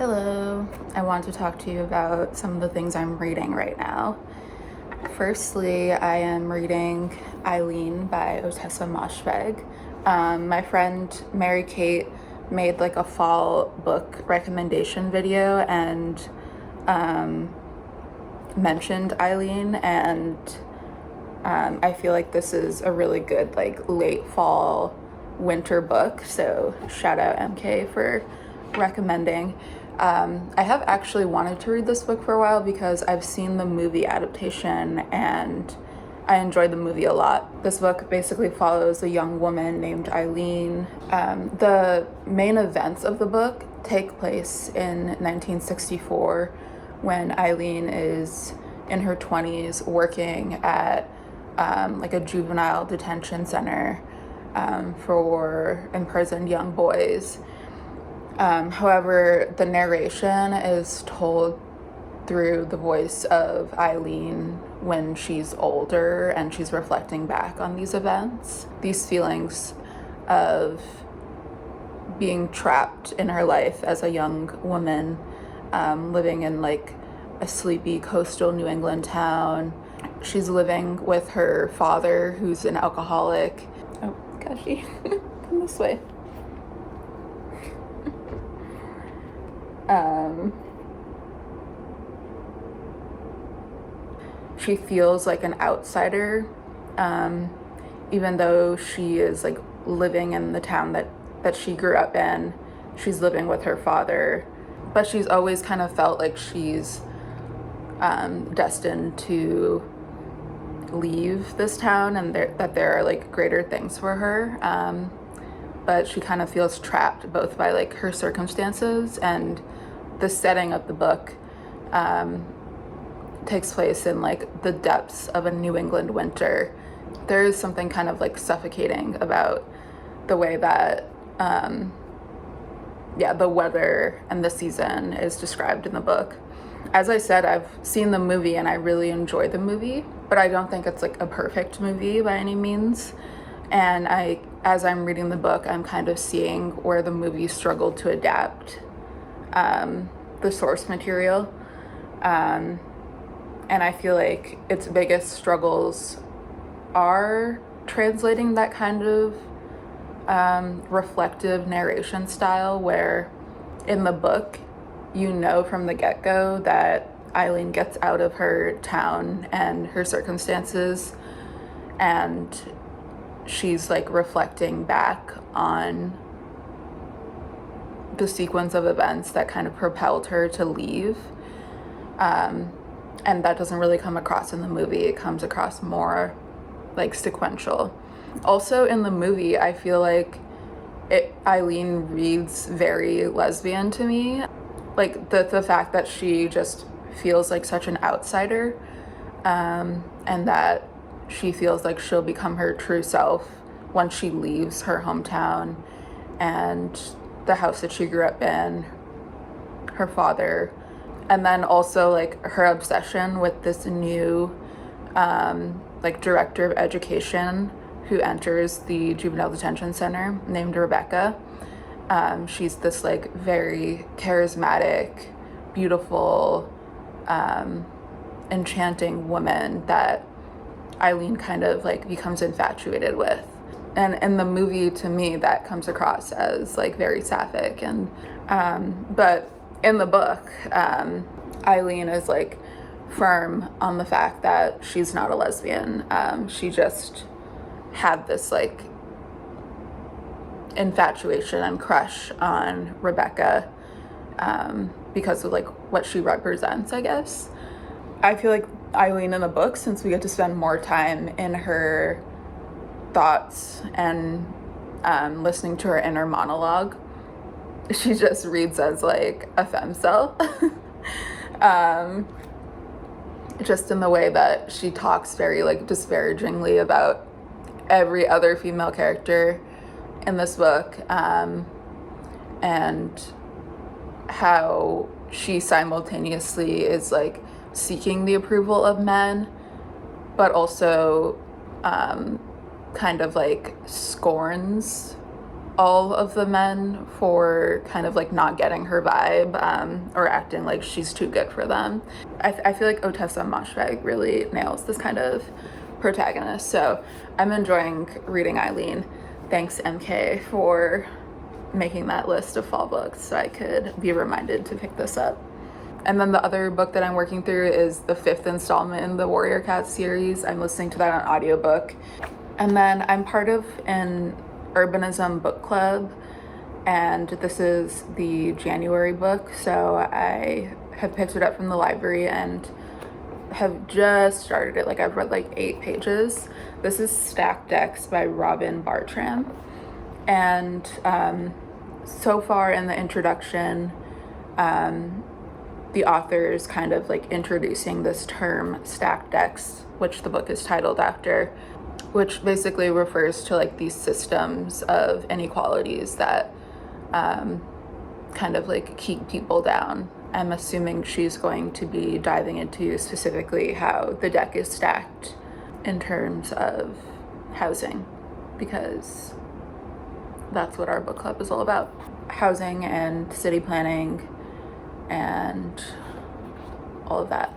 Hello, I want to talk to you about some of the things I'm reading right now. Firstly, I am reading Eileen by Ottessa Moshfegh. My friend Mary Kate made like a fall book recommendation video and mentioned Eileen, and I feel like this is a really good like late fall winter book, so shout out MK for recommending. I have actually wanted to read this book for a while because I've seen the movie adaptation and I enjoyed the movie a lot. This book basically follows a young woman named Eileen. The main events of the book take place in 1964 when Eileen is in her 20s working at like a juvenile detention center for imprisoned young boys. However, the narration is told through the voice of Eileen when she's older and she's reflecting back on these events. These feelings of being trapped in her life as a young woman, living in like a sleepy coastal New England town. She's living with her father, who's an alcoholic. Oh, Kashi, come this way. She feels like an outsider, even though she is like living in the town that she grew up in. She's living with her father, but she's always kind of felt like she's destined to leave this town and that there are like greater things for her. But she kind of feels trapped both by like her circumstances, and the setting of the book takes place in like the depths of a New England winter. There is something kind of like suffocating about the way that the weather and the season is described in the book. As I said, I've seen the movie and I really enjoyed the movie, but I don't think it's like a perfect movie by any means. And as I'm reading the book, I'm kind of seeing where the movie struggled to adapt the source material. And I feel like its biggest struggles are translating that kind of reflective narration style, where in the book, you know from the get-go that Eileen gets out of her town and her circumstances, and she's like reflecting back on the sequence of events that kind of propelled her to leave. And that doesn't really come across in the movie. It comes across more like sequential. Also in the movie, I feel like Eileen reads very lesbian to me. Like the fact that she just feels like such an outsider, and that she feels like she'll become her true self once she leaves her hometown and the house that she grew up in, her father, and then also like her obsession with this new like director of education who enters the juvenile detention center named Rebecca. She's this like very charismatic, beautiful, enchanting woman that Eileen kind of like becomes infatuated with. And in the movie, to me, that comes across as like very sapphic. And but in the book, Eileen is like firm on the fact that she's not a lesbian. She just had this like infatuation and crush on Rebecca because of like what she represents, I guess. I feel like Eileen in the book, since we get to spend more time in her thoughts and listening to her inner monologue, she just reads as like a femcel. Just in the way that she talks very like disparagingly about every other female character in this book, and how she simultaneously is like seeking the approval of men, but also kind of like scorns all of the men for kind of like not getting her vibe, or acting like she's too good for them. I feel like Ottessa Moshfegh really nails this kind of protagonist, so I'm enjoying reading Eileen. Thanks MK for making that list of fall books so I could be reminded to pick this up. And then the other book that I'm working through is the 5th installment in the Warrior Cat series. I'm listening to that on audiobook. And then I'm part of an urbanism book club, and this is the January book, so I have picked it up from the library and have just started it. Like, I've read like 8 pages. This is Stacked Decks by Robin Bartram, and so far in the introduction, the author is kind of like introducing this term stacked decks, which the book is titled after, which basically refers to like these systems of inequalities that kind of like keep people down. I'm assuming she's going to be diving into specifically how the deck is stacked in terms of housing, because that's what our book club is all about. Housing and city planning and all of that.